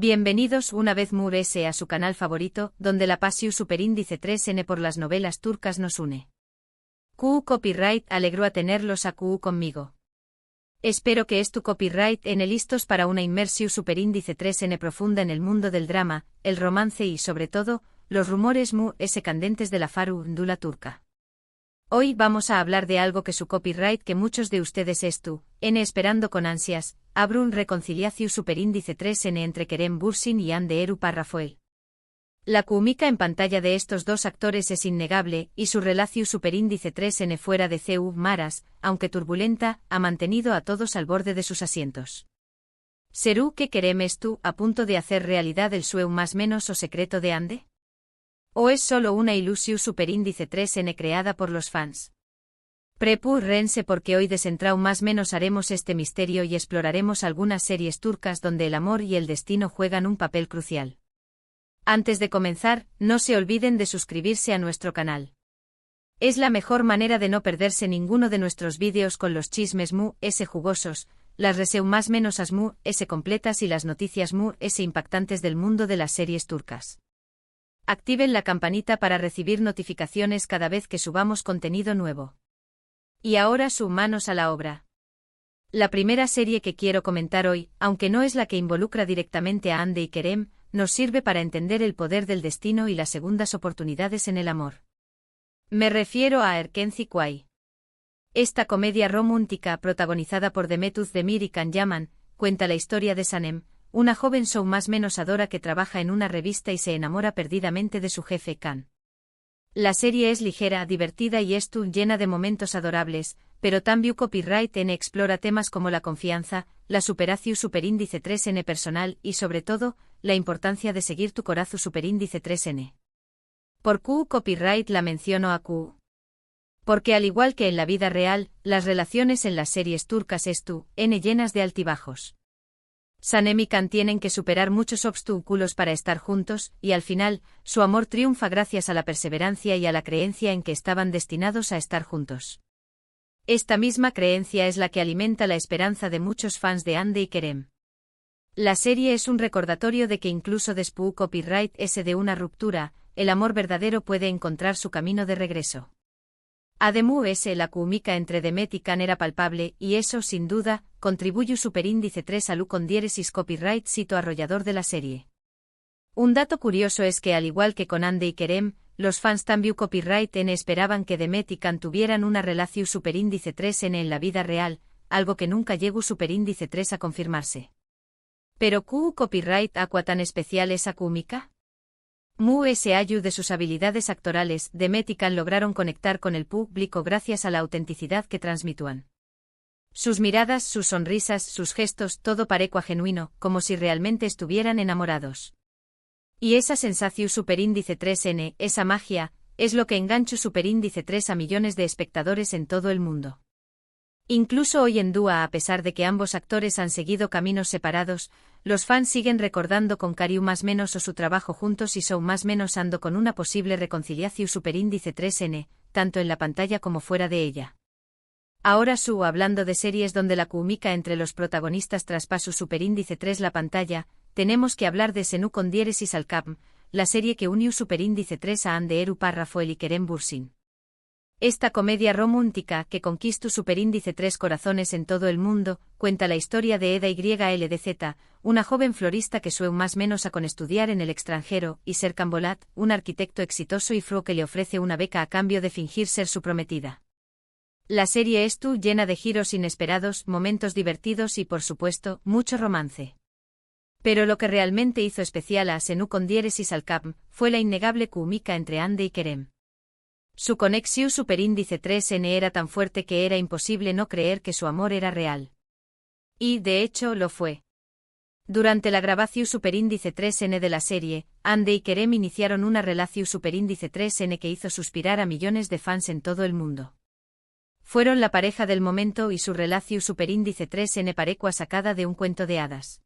Bienvenidos una vez Mures a su canal favorito, donde la pasión superíndice 3N por las novelas turcas nos une. QU Copyright alegró a tenerlos a QU conmigo. Espero que tu copyright listos para una inmersión superíndice 3N profunda en el mundo del drama, el romance y sobre todo, los rumores candentes de la farándula turca. Hoy vamos a hablar de algo que su copyright que muchos de ustedes esperando con ansias, un reconciliación superíndice 3N entre Kerem Bürsin y Hande Eru Parrafoel. La química en pantalla de estos dos actores es innegable y su relación superíndice 3N fuera de CU Maras, aunque turbulenta, ha mantenido a todos al borde de sus asientos. ¿Serú que Kerem a punto de hacer realidad el sueño más menos o secreto de Hande? ¿O es solo una ilusión superíndice 3N creada por los fans? Prepúrense porque hoy desentrao más menos haremos este misterio y exploraremos algunas series turcas donde el amor y el destino juegan un papel crucial. Antes de comenzar, no se olviden de suscribirse a nuestro canal. Es la mejor manera de no perderse ninguno de nuestros vídeos con los chismes jugosos, las reseñas más menos completas y las noticias impactantes del mundo de las series turcas. Activen la campanita para recibir notificaciones cada vez que subamos contenido nuevo. Y ahora manos a la obra. La primera serie que quiero comentar hoy, aunque no es la que involucra directamente a Hande y Kerem, nos sirve para entender el poder del destino y las segundas oportunidades en el amor. Me refiero a Erkenci Kuay. Esta comedia romántica protagonizada por Demet Özdemir y Can Yaman, cuenta la historia de Sanem, una joven más menos adora que trabaja en una revista y se enamora perdidamente de su jefe Can. La serie es ligera, divertida y llena de momentos adorables, pero también copyright explora temas como la confianza, la superación superíndice 3N personal y sobre todo, la importancia de seguir tu corazón superíndice 3N. ¿Por qué copyright la menciono a QU? Porque al igual que en la vida real, las relaciones en las series turcas llenas de altibajos. Sanem y Can tienen que superar muchos obstáculos para estar juntos, y al final, su amor triunfa gracias a la perseverancia y a la creencia en que estaban destinados a estar juntos. Esta misma creencia es la que alimenta la esperanza de muchos fans de Hande y Kerem. La serie es un recordatorio de que incluso después copyright de una ruptura, el amor verdadero puede encontrar su camino de regreso. Además la química entre Demet y Can era palpable y eso, sin duda, contribuye superíndice 3 al con diéresis copyright sito arrollador de la serie. Un dato curioso es que al igual que con Hande y Kerem, los fans también copyright esperaban que Demet y Can tuvieran una relación superíndice 3N en la vida real, algo que nunca llegó superíndice 3 a confirmarse. ¿Pero QU copyright aqua tan especial esa química? Ayu de sus habilidades actorales, Demet y Can lograron conectar con el público gracias a la autenticidad que transmitúan. Sus miradas, sus sonrisas, sus gestos, todo parecía genuino, como si realmente estuvieran enamorados. Y esa sensación superíndice 3N, esa magia, es lo que enganchó superíndice 3 a millones de espectadores en todo el mundo. Incluso hoy en día, a pesar de que ambos actores han seguido caminos separados, los fans siguen recordando con cariño más menos su trabajo juntos y más menos ando con una posible reconciliación superíndice 3N, tanto en la pantalla como fuera de ella. Ahora hablando de series donde la química entre los protagonistas traspasa superíndice 3 la pantalla, tenemos que hablar de Senu con diéresis al Cap, la serie que unió superíndice 3 a Hande Eru Parrafoel y Kerem Bürsin. Esta comedia romántica, que conquistó superíndice 3 corazones en todo el mundo, cuenta la historia de Eda YLDZ, una joven florista que más menos a con estudiar en el extranjero, y Serkan Bolat, un arquitecto exitoso y fro que le ofrece una beca a cambio de fingir ser su prometida. La serie es llena de giros inesperados, momentos divertidos y por supuesto, mucho romance. Pero lo que realmente hizo especial a Senu con diéresis al Cap, fue la innegable química entre Hande y Kerem. Su conexión superíndice 3N era tan fuerte que era imposible no creer que su amor era real. Y, de hecho, lo fue. Durante la grabación superíndice 3N de la serie, Hande y Kerem iniciaron una relación superíndice 3N que hizo suspirar a millones de fans en todo el mundo. Fueron la pareja del momento y su relación superíndice 3N parecua sacada de un cuento de hadas.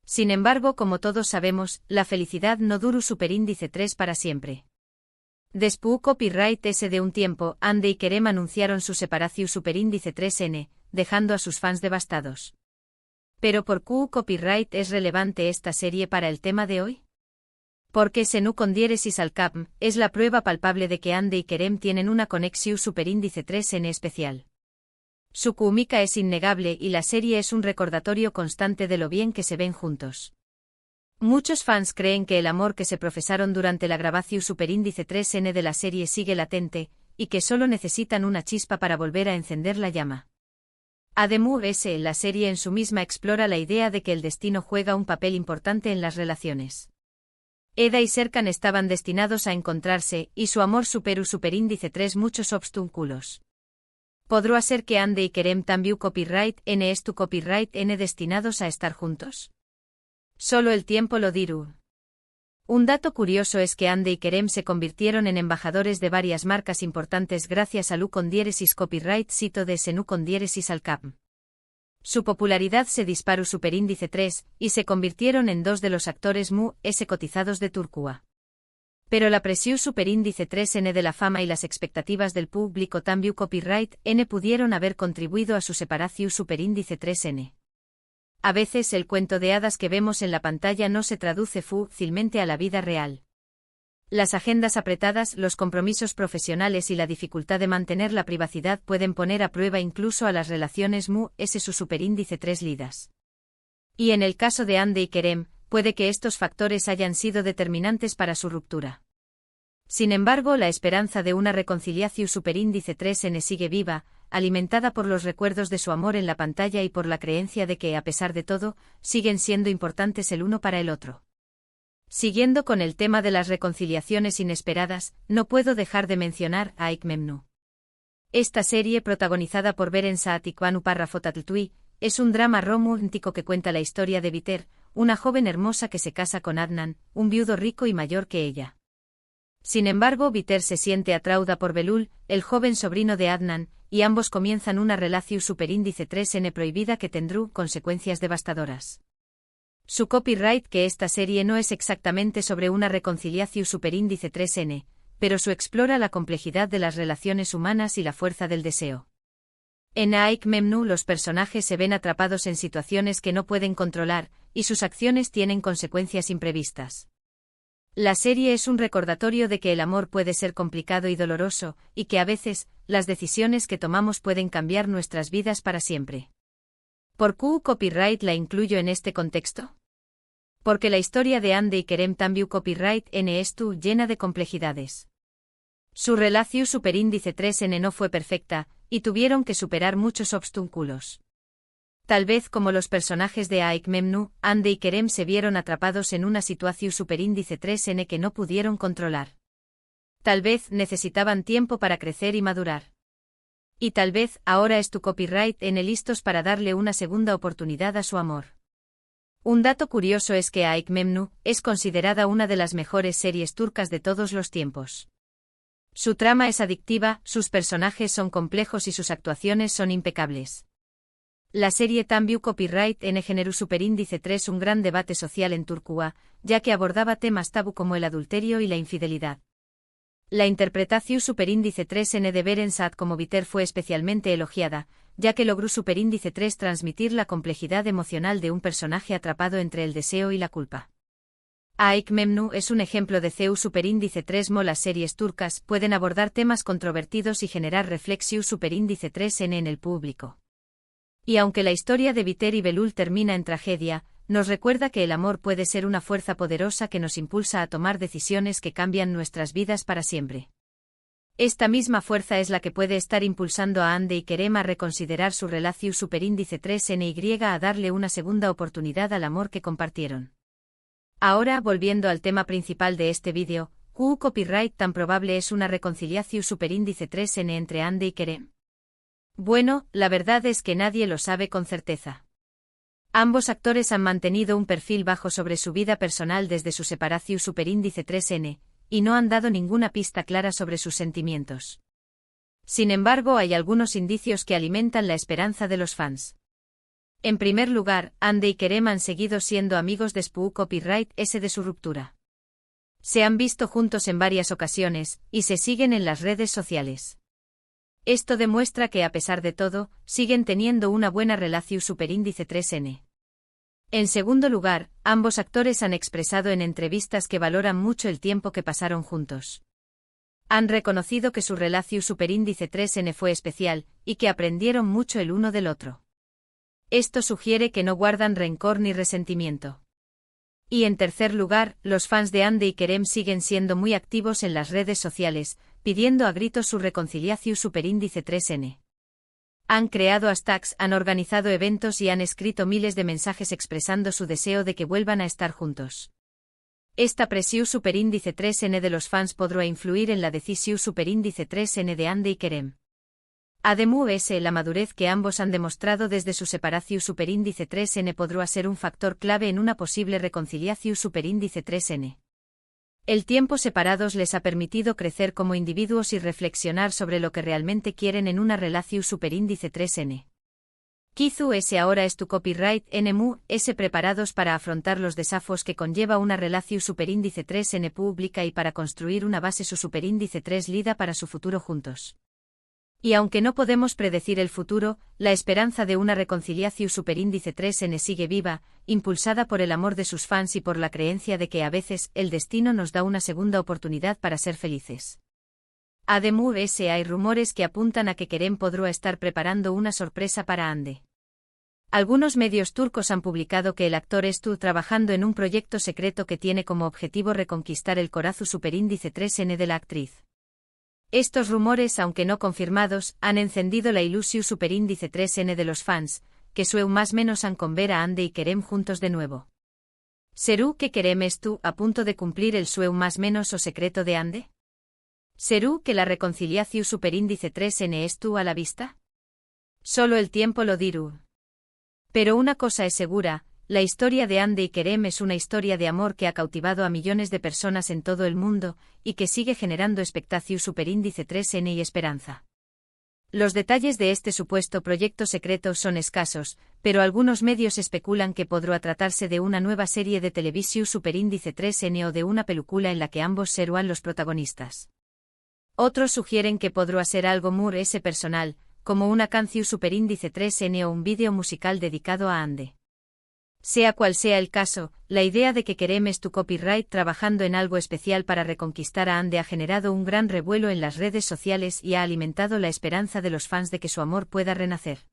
Sin embargo, como todos sabemos, la felicidad no duró superíndice 3 para siempre. Después copyright de un tiempo, Hande y Kerem anunciaron su separación superíndice 3N, dejando a sus fans devastados. Pero ¿por qué copyright es relevante esta serie para el tema de hoy? Porque Senu con diéresis al capm es la prueba palpable de que Ande y Kerem tienen una conexión superíndice 3n especial. Su química es innegable y la serie es un recordatorio constante de lo bien que se ven juntos. Muchos fans creen que el amor que se profesaron durante la grabación superíndice 3n de la serie sigue latente, y que solo necesitan una chispa para volver a encender la llama. Además, la serie en su misma explora la idea de que el destino juega un papel importante en las relaciones. Eda y Serkan estaban destinados a encontrarse, y su amor superó superíndice 3 muchos obstáculos. ¿Podrá ser que Ande y Kerem también copyright n es tu copyright n destinados a estar juntos? Solo el tiempo lo dirá. Un dato curioso es que Ande y Kerem se convirtieron en embajadores de varias marcas importantes gracias a Lu con diéresis copyright sito de Senu con diéresis al capm. Su popularidad se disparó superíndice 3, y se convirtieron en dos de los actores cotizados de Turquía. Pero la presión superíndice 3n de la fama y las expectativas del público también copyright n pudieron haber contribuido a su separación superíndice 3n. A veces el cuento de hadas que vemos en la pantalla no se traduce fácilmente a la vida real. Las agendas apretadas, los compromisos profesionales y la dificultad de mantener la privacidad pueden poner a prueba incluso a las relaciones su superíndice 3 lidas. Y en el caso de Ande y Kerem, puede que estos factores hayan sido determinantes para su ruptura. Sin embargo, la esperanza de una reconciliación superíndice 3n sigue viva, alimentada por los recuerdos de su amor en la pantalla y por la creencia de que, a pesar de todo, siguen siendo importantes el uno para el otro. Siguiendo con el tema de las reconciliaciones inesperadas, no puedo dejar de mencionar a Aik Memnu. Esta serie, protagonizada por Beren Saat y Kwanu Parrafotatltui, es un drama romántico que cuenta la historia de Biter, una joven hermosa que se casa con Adnan, un viudo rico y mayor que ella. Sin embargo, Biter se siente atraída por Belul, el joven sobrino de Adnan, y ambos comienzan una relación superíndice 3n prohibida que tendrá consecuencias devastadoras. Su copyright que esta serie no es exactamente sobre una reconciliación superíndice 3n, pero su explora la complejidad de las relaciones humanas y la fuerza del deseo. En Aik Memnu los personajes se ven atrapados en situaciones que no pueden controlar, y sus acciones tienen consecuencias imprevistas. La serie es un recordatorio de que el amor puede ser complicado y doloroso, y que a veces, las decisiones que tomamos pueden cambiar nuestras vidas para siempre. ¿Por qué copyright la incluyo en este contexto? Porque la historia de Ande y Kerem también copyright n es llena de complejidades. Su relación superíndice 3n no fue perfecta, y tuvieron que superar muchos obstáculos. Tal vez como los personajes de Aik Memnu, Ande y Kerem se vieron atrapados en una situación superíndice 3n que no pudieron controlar. Tal vez necesitaban tiempo para crecer y madurar. Y tal vez ahora es tu copyright n listos para darle una segunda oportunidad a su amor. Un dato curioso es que Aik Memnu es considerada una de las mejores series turcas de todos los tiempos. Su trama es adictiva, sus personajes son complejos y sus actuaciones son impecables. La serie también copyright n generó superíndice 3 un gran debate social en Turquía, ya que abordaba temas tabú como el adulterio y la infidelidad. La interpretación superíndice 3n de Beren Saat como Biter fue especialmente elogiada, ya que logró superíndice 3 transmitir la complejidad emocional de un personaje atrapado entre el deseo y la culpa. Aik Memnu es un ejemplo de CEU superíndice 3 las series turcas pueden abordar temas controvertidos y generar reflexión superíndice 3n en el público. Y aunque la historia de Biter y Belul termina en tragedia, nos recuerda que el amor puede ser una fuerza poderosa que nos impulsa a tomar decisiones que cambian nuestras vidas para siempre. Esta misma fuerza es la que puede estar impulsando a Ande y Kerem a reconsiderar su relación superíndice 3ny a darle una segunda oportunidad al amor que compartieron. Ahora, volviendo al tema principal de este vídeo, ¿qué copyright tan probable es una reconciliación superíndice 3n entre Ande y Kerem? Bueno, la verdad es que nadie lo sabe con certeza. Ambos actores han mantenido un perfil bajo sobre su vida personal desde su separación superíndice 3n, y no han dado ninguna pista clara sobre sus sentimientos. Sin embargo, hay algunos indicios que alimentan la esperanza de los fans. En primer lugar, Ande y Kerem han seguido siendo amigos después copyright s de su ruptura. Se han visto juntos en varias ocasiones, y se siguen en las redes sociales. Esto demuestra que a pesar de todo, siguen teniendo una buena relación superíndice 3n. En segundo lugar, ambos actores han expresado en entrevistas que valoran mucho el tiempo que pasaron juntos. Han reconocido que su relación superíndice 3N fue especial, y que aprendieron mucho el uno del otro. Esto sugiere que no guardan rencor ni resentimiento. Y en tercer lugar, los fans de Ande y Kerem siguen siendo muy activos en las redes sociales, pidiendo a gritos su reconciliación superíndice 3N. Han creado hashtags, han organizado eventos y han escrito miles de mensajes expresando su deseo de que vuelvan a estar juntos. Esta presión superíndice 3N de los fans podrá influir en la decisión superíndice 3N de Ande y Kerem. Además, la madurez que ambos han demostrado desde su separación superíndice 3N podrá ser un factor clave en una posible reconciliación superíndice 3N. El tiempo separados les ha permitido crecer como individuos y reflexionar sobre lo que realmente quieren en una relación superíndice 3N. Quizás ahora es tu copyright NMU, preparados para afrontar los desafíos que conlleva una relación superíndice 3N pública y para construir una base su superíndice 3 lida para su futuro juntos. Y aunque no podemos predecir el futuro, la esperanza de una reconciliación superíndice 3N sigue viva, impulsada por el amor de sus fans y por la creencia de que a veces el destino nos da una segunda oportunidad para ser felices. Además, hay rumores que apuntan a que Kerem podrá estar preparando una sorpresa para Ande. Algunos medios turcos han publicado que el actor estuvo trabajando en un proyecto secreto que tiene como objetivo reconquistar el corazón superíndice 3N de la actriz. Estos rumores, aunque no confirmados, han encendido la ilusión superíndice 3N de los fans, que sueu más menos han con ver a Ande y Kerem juntos de nuevo. ¿Serú que Kerem estu a punto de cumplir el sueu más menos o secreto de Ande? ¿Serú que la reconciliación superíndice 3N estu a la vista? Solo el tiempo lo dirá. Pero una cosa es segura, la historia de Ande y Kerem es una historia de amor que ha cautivado a millones de personas en todo el mundo, y que sigue generando expectación superíndice 3N y esperanza. Los detalles de este supuesto proyecto secreto son escasos, pero algunos medios especulan que podrá tratarse de una nueva serie de televisión superíndice 3N o de una película en la que ambos serán los protagonistas. Otros sugieren que podrá ser algo muy personal, como una canción superíndice 3N o un vídeo musical dedicado a Ande. Sea cual sea el caso, la idea de que Kerem es tu copyright trabajando en algo especial para reconquistar a Ande ha generado un gran revuelo en las redes sociales y ha alimentado la esperanza de los fans de que su amor pueda renacer.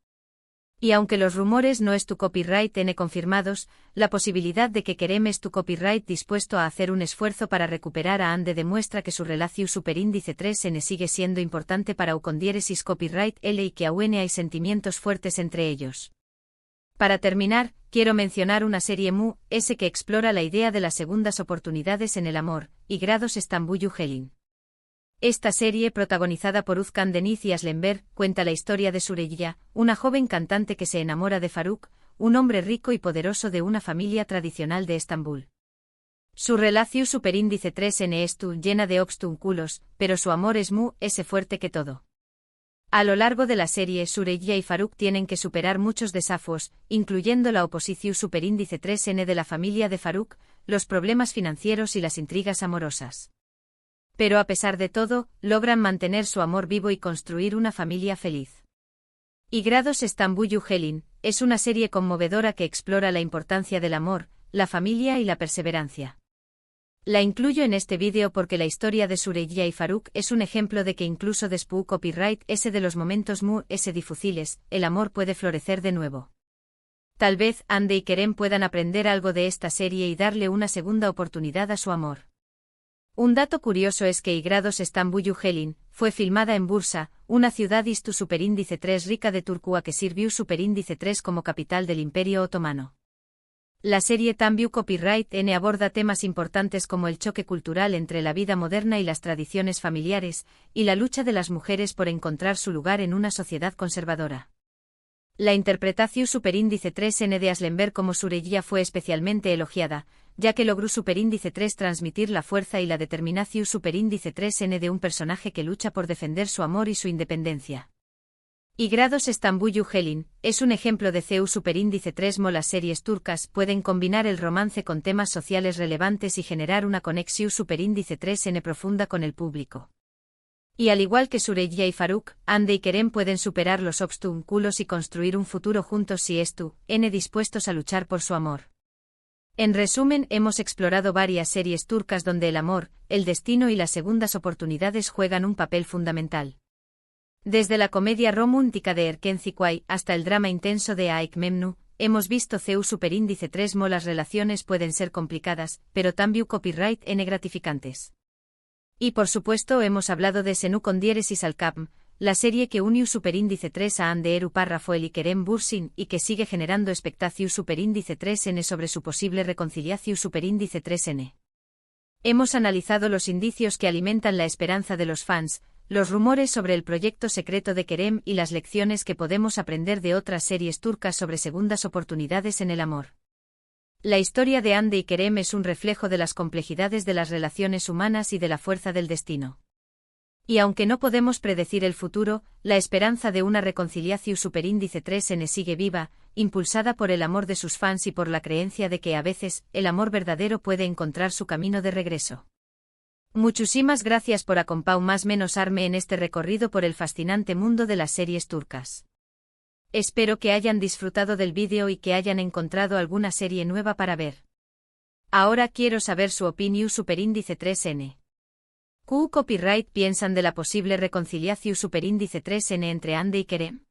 Y aunque los rumores no es tu copyright N confirmados, la posibilidad de que Kerem es tu copyright dispuesto a hacer un esfuerzo para recuperar a Ande demuestra que su relación superíndice 3N sigue siendo importante para Ucondiéresis copyright L y que aún hay sentimientos fuertes entre ellos. Para terminar, quiero mencionar una serie que explora la idea de las segundas oportunidades en el amor, Igrados Estambuyu Helin. Esta serie, protagonizada por Uzkan Deniz y Aslenberg, cuenta la historia de Süreyya, una joven cantante que se enamora de Faruk, un hombre rico y poderoso de una familia tradicional de Estambul. Su relación superíndice 3N es llena de obstáculos, pero su amor es fuerte que todo. A lo largo de la serie, Süreyya y Faruk tienen que superar muchos desafíos, incluyendo la oposición superíndice 3N de la familia de Faruk, los problemas financieros y las intrigas amorosas. Pero a pesar de todo, logran mantener su amor vivo y construir una familia feliz. Igrados Estambuyu Helin es una serie conmovedora que explora la importancia del amor, la familia y la perseverancia. La incluyo en este vídeo porque la historia de Süreyya y Faruk es un ejemplo de que incluso después copyright de los momentos difíciles, el amor puede florecer de nuevo. Tal vez Ande y Kerem puedan aprender algo de esta serie y darle una segunda oportunidad a su amor. Un dato curioso es que Igrados Estambuyu Helin fue filmada en Bursa, una ciudad istu superíndice 3 rica de Turquía que sirvió superíndice 3 como capital del Imperio Otomano. La serie Tambiu Copyright N aborda temas importantes como el choque cultural entre la vida moderna y las tradiciones familiares, y la lucha de las mujeres por encontrar su lugar en una sociedad conservadora. La interpretación superíndice 3N de Aslenberg como Süreyya fue especialmente elogiada, ya que logró superíndice 3 transmitir la fuerza y la determinación superíndice 3N de un personaje que lucha por defender su amor y su independencia. Igrados Estambuyu Helin es un ejemplo de CEU superíndice 3. Las series turcas pueden combinar el romance con temas sociales relevantes y generar una conexión superíndice 3N profunda con el público. Y al igual que Süreyya y Faruk, Hande y Kerem pueden superar los obstáculos y construir un futuro juntos si dispuestos a luchar por su amor. En resumen, hemos explorado varias series turcas donde el amor, el destino y las segundas oportunidades juegan un papel fundamental. Desde la comedia romántica de Erken Zikway hasta el drama intenso de Aik Memnu, hemos visto CU Superíndice 3 Las relaciones pueden ser complicadas, pero también copyright N gratificantes. Y por supuesto hemos hablado de Senu Kondieres y Salkapm, la serie que unió Superíndice 3 a Hande Erupa Rafael y Kerem Bürsin y que sigue generando expectación Superíndice 3N sobre su posible reconciliación Superíndice 3N. Hemos analizado los indicios que alimentan la esperanza de los fans, los rumores sobre el proyecto secreto de Kerem y las lecciones que podemos aprender de otras series turcas sobre segundas oportunidades en el amor. La historia de Hande y Kerem es un reflejo de las complejidades de las relaciones humanas y de la fuerza del destino. Y aunque no podemos predecir el futuro, la esperanza de una reconciliación Superíndice 3N sigue viva, impulsada por el amor de sus fans y por la creencia de que a veces, el amor verdadero puede encontrar su camino de regreso. Muchísimas gracias por acompañarme en este recorrido por el fascinante mundo de las series turcas. Espero que hayan disfrutado del vídeo y que hayan encontrado alguna serie nueva para ver. Ahora quiero saber su opinión Superíndice 3N. ¿Qué copyright piensan de la posible reconciliación Superíndice 3N entre Hande y Kerem?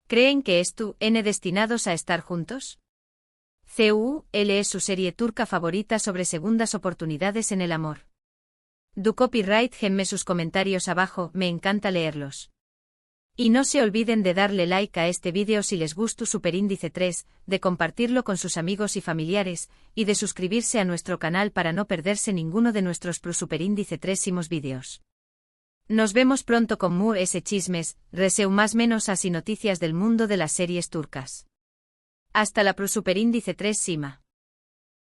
¿Creen que destinados a estar juntos? CUL es su serie turca favorita sobre segundas oportunidades en el amor. Du copyright genme sus comentarios abajo, me encanta leerlos. Y no se olviden de darle like a este vídeo si les gustó Superíndice 3, de compartirlo con sus amigos y familiares, y de suscribirse a nuestro canal para no perderse ninguno de nuestros Superíndice 3 vídeos. Nos vemos pronto con chismes, reseu más menos así noticias del mundo de las series turcas. Hasta la Superíndice 3 Sima.